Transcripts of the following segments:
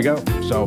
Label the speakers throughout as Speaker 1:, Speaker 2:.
Speaker 1: we go. So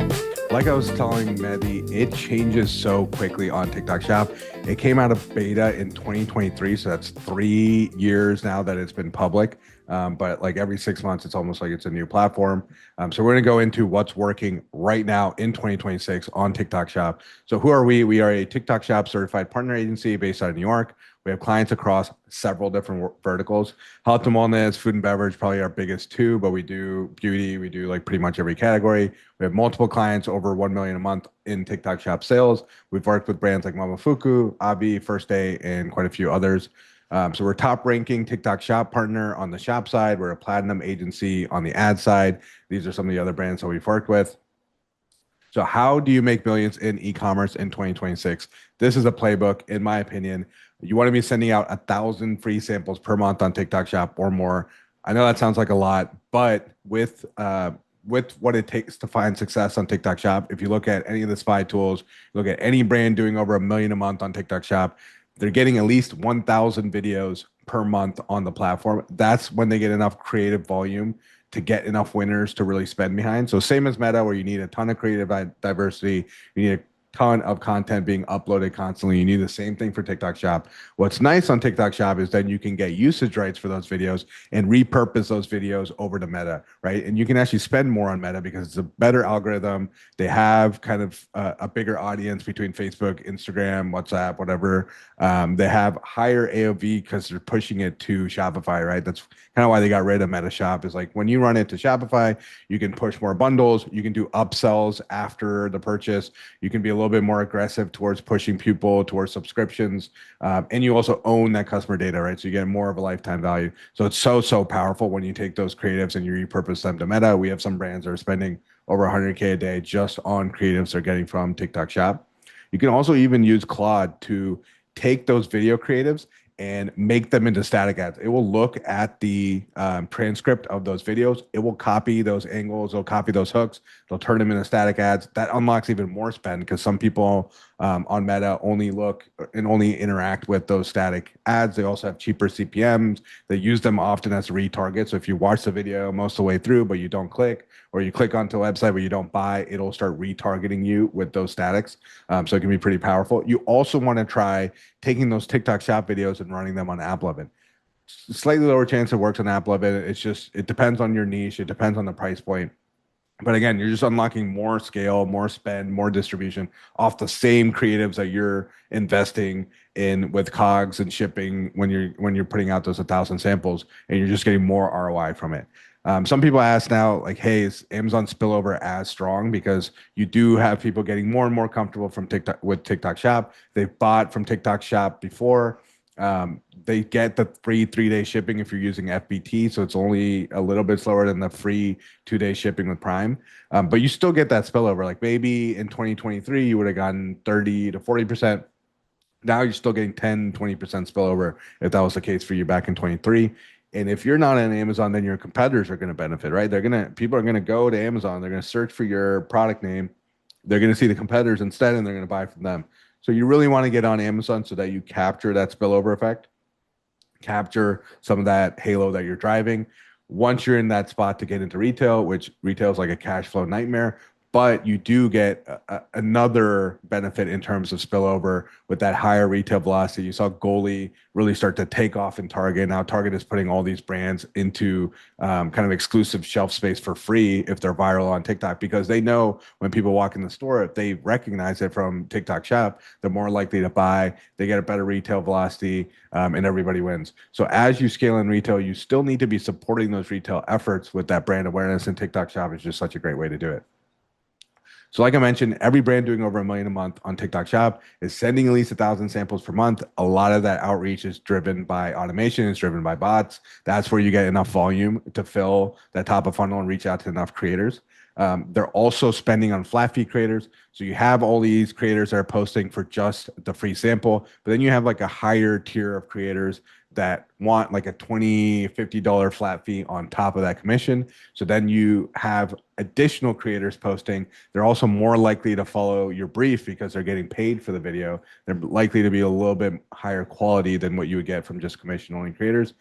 Speaker 1: like I was telling Mehdi, it changes so quickly on TikTok Shop. It came out of beta in 2023, so that's 3 years now that it's been public. But like every 6 months, it's almost like it's a new platform. So we're going to go into what's working right now in 2026 on TikTok Shop. So who are we? We are a TikTok Shop certified partner agency based out of New York. We have clients across several different verticals. Health and wellness, food and beverage, probably our biggest two, but we do beauty. We do like pretty much every category. We have multiple clients over 1 million a month in TikTok Shop sales. We've worked with brands like Momofuku, Abi, First Day, and quite a few others. So we're top ranking TikTok Shop partner on the shop side. We're a platinum agency on the ad side. These are some of the other brands that we've worked with. So how do you make millions in e-commerce in 2026? This is a playbook, in my opinion. You want to be sending out 1,000 free samples per month on TikTok Shop or more. I know that sounds like a lot, but with what it takes to find success on TikTok Shop, if you look at any of the spy tools, look at any brand doing over 1 million a month on TikTok Shop, they're getting at least 1,000 videos per month on the platform. That's when they get enough creative volume to get enough winners to really spend behind. So same as Meta, where you need a ton of creative diversity, you need a ton of content being uploaded constantly. You need the same thing for TikTok Shop. What's nice on TikTok Shop is then you can get usage rights for those videos and repurpose those videos over to Meta, right? And you can actually spend more on Meta because it's a better algorithm. They have kind of a bigger audience between Facebook, Instagram, WhatsApp, whatever. They have higher AOV because they're pushing it to Shopify, right? That's kind of why they got rid of Meta Shop. Is like when you run it to Shopify, you can push more bundles, you can do upsells after the purchase, you can be a little bit more aggressive towards pushing people towards subscriptions, and you also own that customer data, right? So you get more of a lifetime value. So it's so powerful when you take those creatives and you repurpose them to Meta. We have some brands that are spending over 100K a day just on creatives they're getting from TikTok Shop. You can also even use Claude to take those video creatives and make them into static ads. It will look at the transcript of those videos. It will copy those angles. It'll copy those hooks. They'll turn them into static ads. That unlocks even more spend because some people on Meta only look and only interact with those static ads. They also have cheaper CPMs. They use them often as a retarget. So if you watch the video most of the way through, but you don't click, or you click onto a website but you don't buy, it'll start retargeting you with those statics. So it can be pretty powerful. You also want to try taking those TikTok Shop videos and running them on AppLovin. Slightly lower chance it works on AppLovin. It depends on your niche. It depends on the price point. But again, you're just unlocking more scale, more spend, more distribution off the same creatives that you're investing in with COGS and shipping when you're putting out those 1,000 samples, and you're just getting more ROI from it. Some people ask now, like, hey, is Amazon spillover as strong? Because you do have people getting more and more comfortable from TikTok with TikTok Shop. They've bought from TikTok Shop before. They get the free 3-day shipping if you're using FBT, so it's only a little bit slower than the free 2-day shipping with Prime. But you still get that spillover. Like maybe in 2023, you would have gotten 30 to 40%. Now you're still getting 10, 20% spillover if that was the case for you back in 23. And if you're not on Amazon, then your competitors are going to benefit, right? People are going to go to Amazon. They're going to search for your product name. They're going to see the competitors instead, and they're going to buy from them. So you really want to get on Amazon so that you capture that spillover effect, capture some of that halo that you're driving. Once you're in that spot to get into retail, which retail is like a cash flow nightmare, but you do get another benefit in terms of spillover with that higher retail velocity. You saw Goalie really start to take off in Target. Now Target is putting all these brands into kind of exclusive shelf space for free if they're viral on TikTok, because they know when people walk in the store, if they recognize it from TikTok Shop, they're more likely to buy. They get a better retail velocity, and everybody wins. So as you scale in retail, you still need to be supporting those retail efforts with that brand awareness, and TikTok Shop is just such a great way to do it. So like I mentioned, every brand doing over 1 million a month on TikTok Shop is sending at least 1,000 samples per month. A lot of that outreach is driven by automation. It's driven by bots. That's where you get enough volume to fill that top of funnel and reach out to enough creators. They're also spending on flat fee creators. So you have all these creators that are posting for just the free sample, but then you have like a higher tier of creators that want like a $20, $50 flat fee on top of that commission. So then you have additional creators posting. They're also more likely to follow your brief because they're getting paid for the video. They're likely to be a little bit higher quality than what you would get from just commission only creators.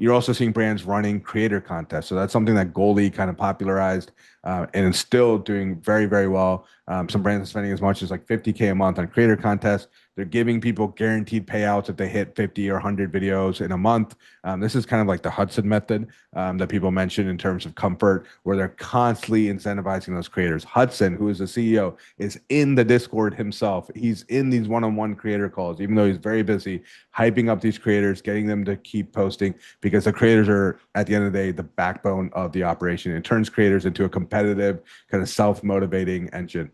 Speaker 1: You're also seeing brands running creator contests. So that's something that Goldie kind of popularized, and it's still doing very, very well. Some brands are spending as much as like 50K a month on creator contests. They're giving people guaranteed payouts if they hit 50 or 100 videos in a month. This is kind of like the Hudson method that people mention in terms of comfort, where they're constantly incentivizing those creators. Hudson, who is the CEO, is in the Discord himself. He's in these one-on-one creator calls, even though he's very busy, hyping up these creators, getting them to keep posting, because the creators are, at the end of the day, the backbone of the operation. It turns creators into a competitive, kind of self-motivating engine.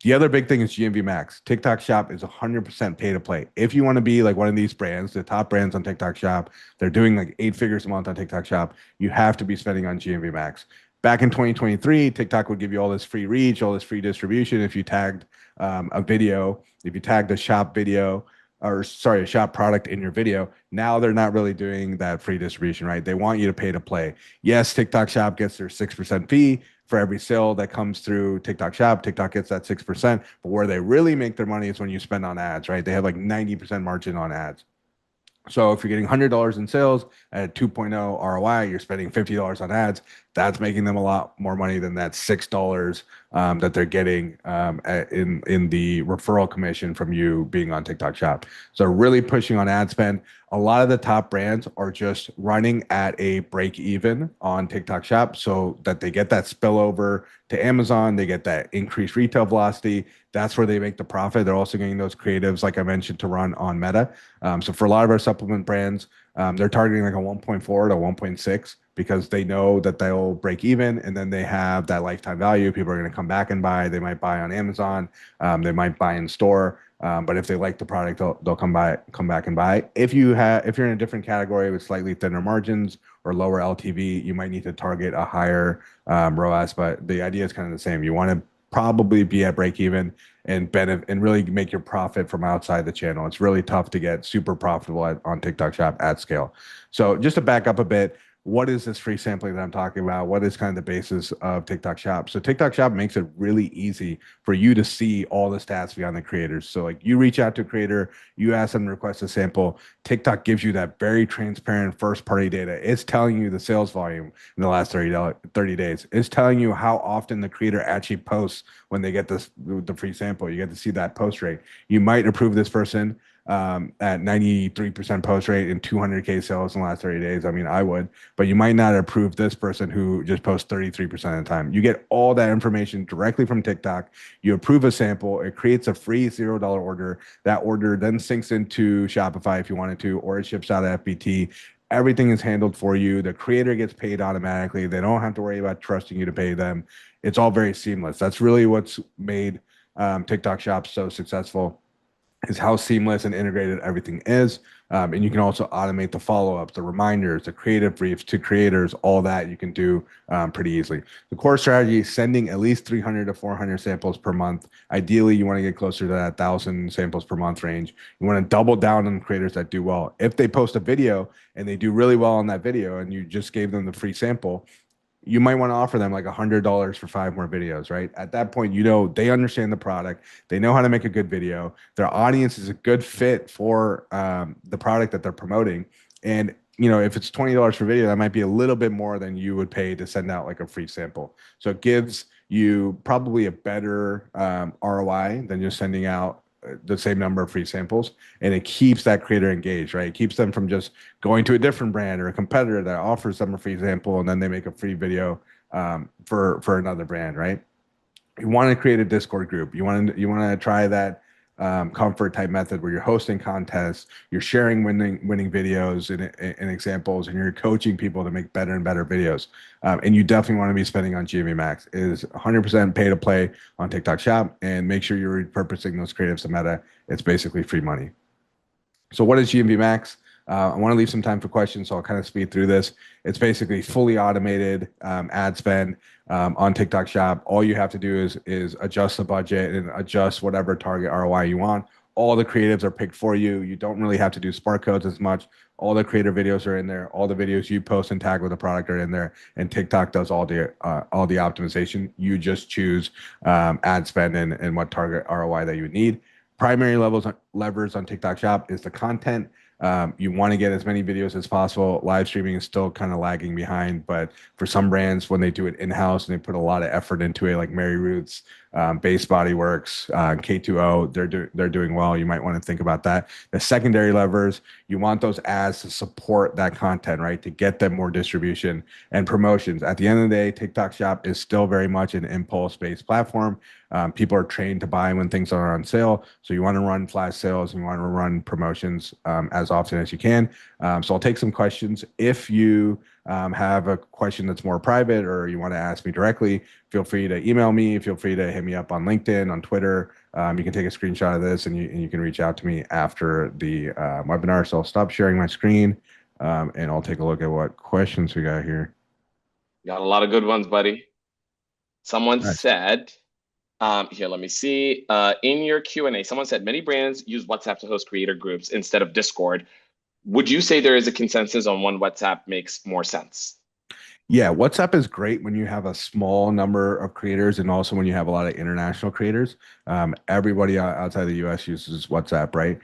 Speaker 1: The other big thing is GMV Max. TikTok Shop is 100% pay to play. If you want to be like one of these brands, the top brands on TikTok Shop, they're doing like 8 figures a month on TikTok Shop. You have to be spending on GMV Max. Back in 2023, TikTok would give you all this free reach, all this free distribution if you tagged a video, if you tagged a shop video, or sorry, a shop product in your video. Now they're not really doing that free distribution, right? They want you to pay to play. Yes, TikTok Shop gets their 6% fee for every sale that comes through TikTok Shop. TikTok gets that 6%, but where they really make their money is when you spend on ads, right? They have like 90% margin on ads. So if you're getting $100 in sales at 2.0 ROI, you're spending $50 on ads. That's making them a lot more money than that $6 that they're getting in the referral commission from you being on TikTok Shop. So really pushing on ad spend. A lot of the top brands are just running at a break even on TikTok Shop so that they get that spillover to Amazon. They get that increased retail velocity. That's where they make the profit. They're also getting those creatives, like I mentioned, to run on Meta. So for a lot of our supplement brands, they're targeting like a 1.4 to 1.6 because they know that they'll break even, and then they have that lifetime value. People are going to come back and buy. They might buy on Amazon. They might buy in store. But if they like the product, they'll come back and buy. If you're in a different category with slightly thinner margins or lower LTV, you might need to target a higher ROAS. But the idea is kind of the same. You want to probably be at break even and benefit and really make your profit from outside the channel. It's really tough to get super profitable on TikTok Shop at scale. So just to back up a bit, what is this free sampling that I'm talking about? What is kind of the basis of TikTok Shop? So TikTok Shop makes it really easy for you to see all the stats behind the creators. So like you reach out to a creator, you ask them to request a sample. TikTok gives you that very transparent first party data. It's telling you the sales volume in the last 30 days. It's telling you how often the creator actually posts when they get the free sample. You get to see that post rate. You might approve this person at 93% post rate and 200K sales in the last 30 days. I mean, I would, but you might not approve this person who just posts 33% of the time. You get all that information directly from TikTok. You approve a sample. It creates a free $0 order. That order then syncs into Shopify if you wanted to, or it ships out at FBT. Everything is handled for you. The creator gets paid automatically. They don't have to worry about trusting you to pay them. It's all very seamless. That's really what's made TikTok Shop so successful, is how seamless and integrated everything is. And you can also automate the follow-ups, the reminders, the creative briefs to creators, all that you can do pretty easily. The core strategy is sending at least 300 to 400 samples per month. Ideally, you want to get closer to that 1,000 samples per month range. You want to double down on creators that do well. If they post a video and they do really well on that video and you just gave them the free sample, you might want to offer them like $100 for 5 more videos, right? At that point, you know, they understand the product. They know how to make a good video. Their audience is a good fit for the product that they're promoting. And, you know, if it's $20 per video, that might be a little bit more than you would pay to send out like a free sample. So it gives you probably a better ROI than just sending out the same number of free samples, and it keeps that creator engaged, right? It keeps them from just going to a different brand or a competitor that offers them a free sample and then they make a free video for another brand, right? You want to create a Discord group. You want to try that comfort type method where you're hosting contests, you're sharing winning videos and examples, and you're coaching people to make better and better videos. And you definitely want to be spending on GMV Max. It is 100% pay to play on TikTok Shop, and make sure you're repurposing those creatives to Meta. It's basically free money. So what is GMV Max? I want to leave some time for questions, so I'll kind of speed through this. It's basically fully automated ad spend on TikTok Shop. All you have to do is adjust the budget and adjust whatever target ROI you want. All the creatives are picked for you. You don't really have to do Spark codes as much. All the creator videos are in there. All the videos you post and tag with the product are in there. And TikTok does all the optimization. You just choose ad spend and what target ROI that you need. Primary levers on TikTok Shop is the content. You want to get as many videos as possible. Live streaming is still kind of lagging behind, but for some brands, when they do it in-house and they put a lot of effort into it, like Mary Ruth's, Base Body Works, K2O, they're doing well. You might want to think about that. The secondary levers, you want those ads to support that content, right? To get them more distribution and promotions. At the end of the day, TikTok Shop is still very much an impulse-based platform. People are trained to buy when things are on sale. So you want to run flash sales and you want to run promotions as often as you can. So I'll take some questions. If you have a question that's more private or you want to ask me directly, feel free to email me. Feel free to hit me up on LinkedIn, on Twitter. You can take a screenshot of this and you can reach out to me after the webinar. So I'll stop sharing my screen and I'll take a look at what questions we got here.
Speaker 2: Got a lot of good ones, buddy. Someone
Speaker 1: Nice.
Speaker 2: said, here, let me see. In your Q&A, someone said many brands use WhatsApp to host creator groups instead of Discord. Would you say there is a consensus on when WhatsApp makes more sense?
Speaker 1: Yeah, WhatsApp is great when you have a small number of creators and also when you have a lot of international creators. Everybody outside the US uses WhatsApp, right?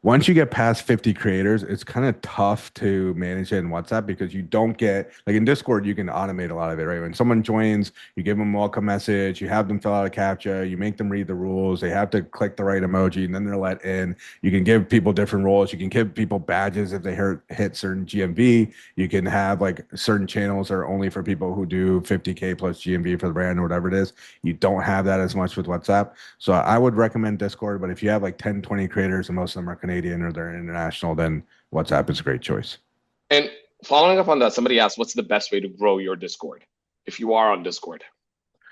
Speaker 1: Once you get past 50 creators, it's kind of tough to manage it in WhatsApp because you don't get, like in Discord, you can automate a lot of it, right? When someone joins, you give them a welcome message, you have them fill out a CAPTCHA, you make them read the rules, they have to click the right emoji, and then they're let in. You can give people different roles. You can give people badges if they hit certain GMV. You can have like certain channels are only for people who do 50K plus GMV for the brand or whatever it is. You don't have that as much with WhatsApp. So I would recommend Discord, but if you have like 10, 20 creators and most of them are Canadian or they're international, then WhatsApp is a great choice.
Speaker 2: And following up on that, somebody asked, what's the best way to grow your Discord if you are on Discord?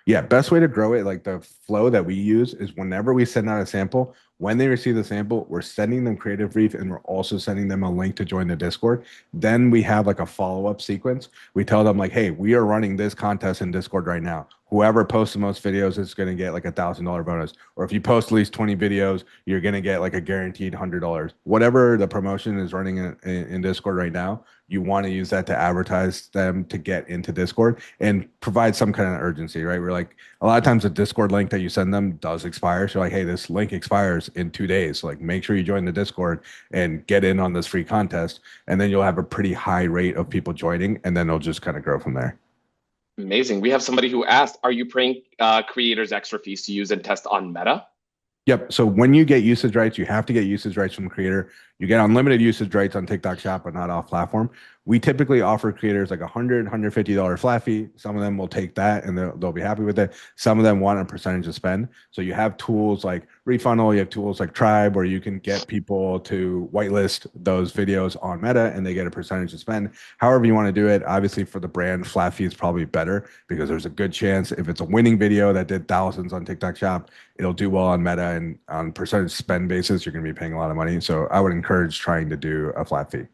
Speaker 1: Yeah, best way to grow it, like the flow that we use is whenever we send out a sample, when they receive the sample, we're sending them creative brief and we're also sending them a link to join the Discord. Then we have like a follow-up sequence. We tell them like, hey, we are running this contest in Discord right now. Whoever posts the most videos is going to get like $1,000 bonus. Or if you post at least 20 videos, you're going to get like a guaranteed $100. Whatever the promotion is running in Discord right now, you want to use that to advertise them to get into Discord and provide some kind of urgency, right? We're like, a lot of times the Discord link that you send them does expire. So like, hey, this link expires in 2 days. So like make sure you join the Discord and get in on this free contest. And then you'll have a pretty high rate of people joining and then it'll just kind of grow from there.
Speaker 2: Amazing. We have somebody who asked, are you paying creators extra fees to use and test on Meta?
Speaker 1: Yep. So when you get usage rights, you have to get usage rights from the creator. You get unlimited usage rights on TikTok Shop, but not off platform. We typically offer creators like $150 flat fee. Some of them will take that and they'll be happy with it. Some of them want a percentage of spend. So you have tools like Refunnel, you have tools like Tribe where you can get people to whitelist those videos on Meta and they get a percentage of spend. However you want to do it, obviously for the brand, flat fee is probably better because there's a good chance if it's a winning video that did thousands on TikTok Shop, it'll do well on Meta and on percentage spend basis, you're going to be paying a lot of money. So I would encourage trying to do a flat fee.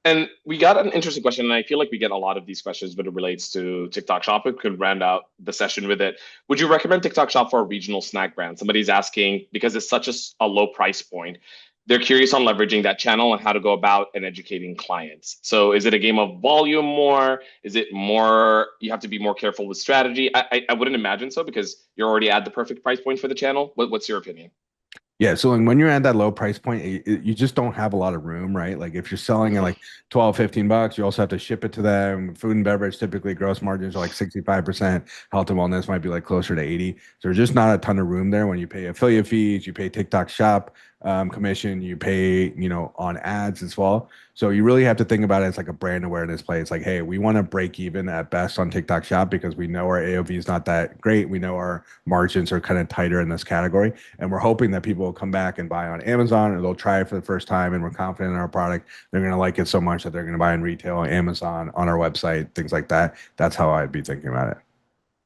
Speaker 2: And we got an interesting question, and I feel like we get a lot of these questions, but it relates to TikTok Shop. We could round out the session with it. Would you recommend TikTok Shop for a regional snack brand? Somebody's asking because it's such a low price point. They're curious on leveraging that channel and how to go about and educating clients. So is it a game of volume more? Is it more, you have to be more careful with strategy? I wouldn't imagine so because you're already at the perfect price point for the channel. What's your opinion?
Speaker 1: Yeah, so when you're at that low price point, you just don't have a lot of room, right? Like if you're selling at
Speaker 2: Mhm.
Speaker 1: like 12, $15, you also have to ship it to them. Food and beverage, typically gross margins are like 65%. Health and wellness might be like closer to 80. So there's just not a ton of room there when you pay affiliate fees, you pay TikTok shop commission, you pay, on ads as well. So you really have to think about it as like a brand awareness play. It's like, hey, we want to break even at best on TikTok shop because we know our AOV is not that great. We know our margins are kind of tighter in this category. And we're hoping that people will come back and buy on Amazon or they'll try it for the first time and we're confident in our product. They're going to like it so much that they're going to buy in retail on Amazon, on our website, things like that. That's how I'd be thinking about it.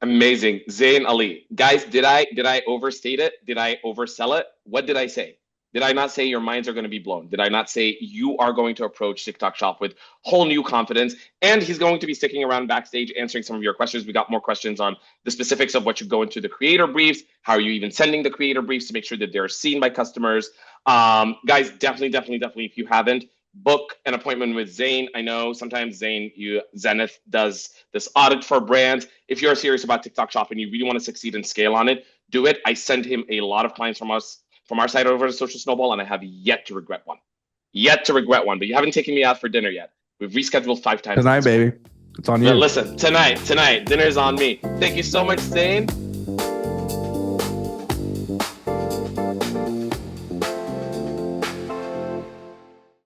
Speaker 2: Amazing. Zain Ali. Guys, did I overstate it? Did I oversell it? What did I say? Did I not say your minds are going to be blown? Did I not say you are going to approach TikTok Shop with whole new confidence? And he's going to be sticking around backstage answering some of your questions. We got more questions on the specifics of what you go into the creator briefs. How are you even sending the creator briefs to make sure that they're seen by customers? Guys, definitely, if you haven't, book an appointment with Zain. I know sometimes Zainith does this audit for brands. If you're serious about TikTok Shop and you really want to succeed and scale on it, do it. I send him a lot of clients from our site over to Social Snowball, and I have yet to regret one. Yet to regret one, but you haven't taken me out for dinner yet. We've rescheduled 5 times
Speaker 1: Tonight, baby. It's on you.
Speaker 2: But listen, tonight, dinner's on me. Thank you so much, Zane.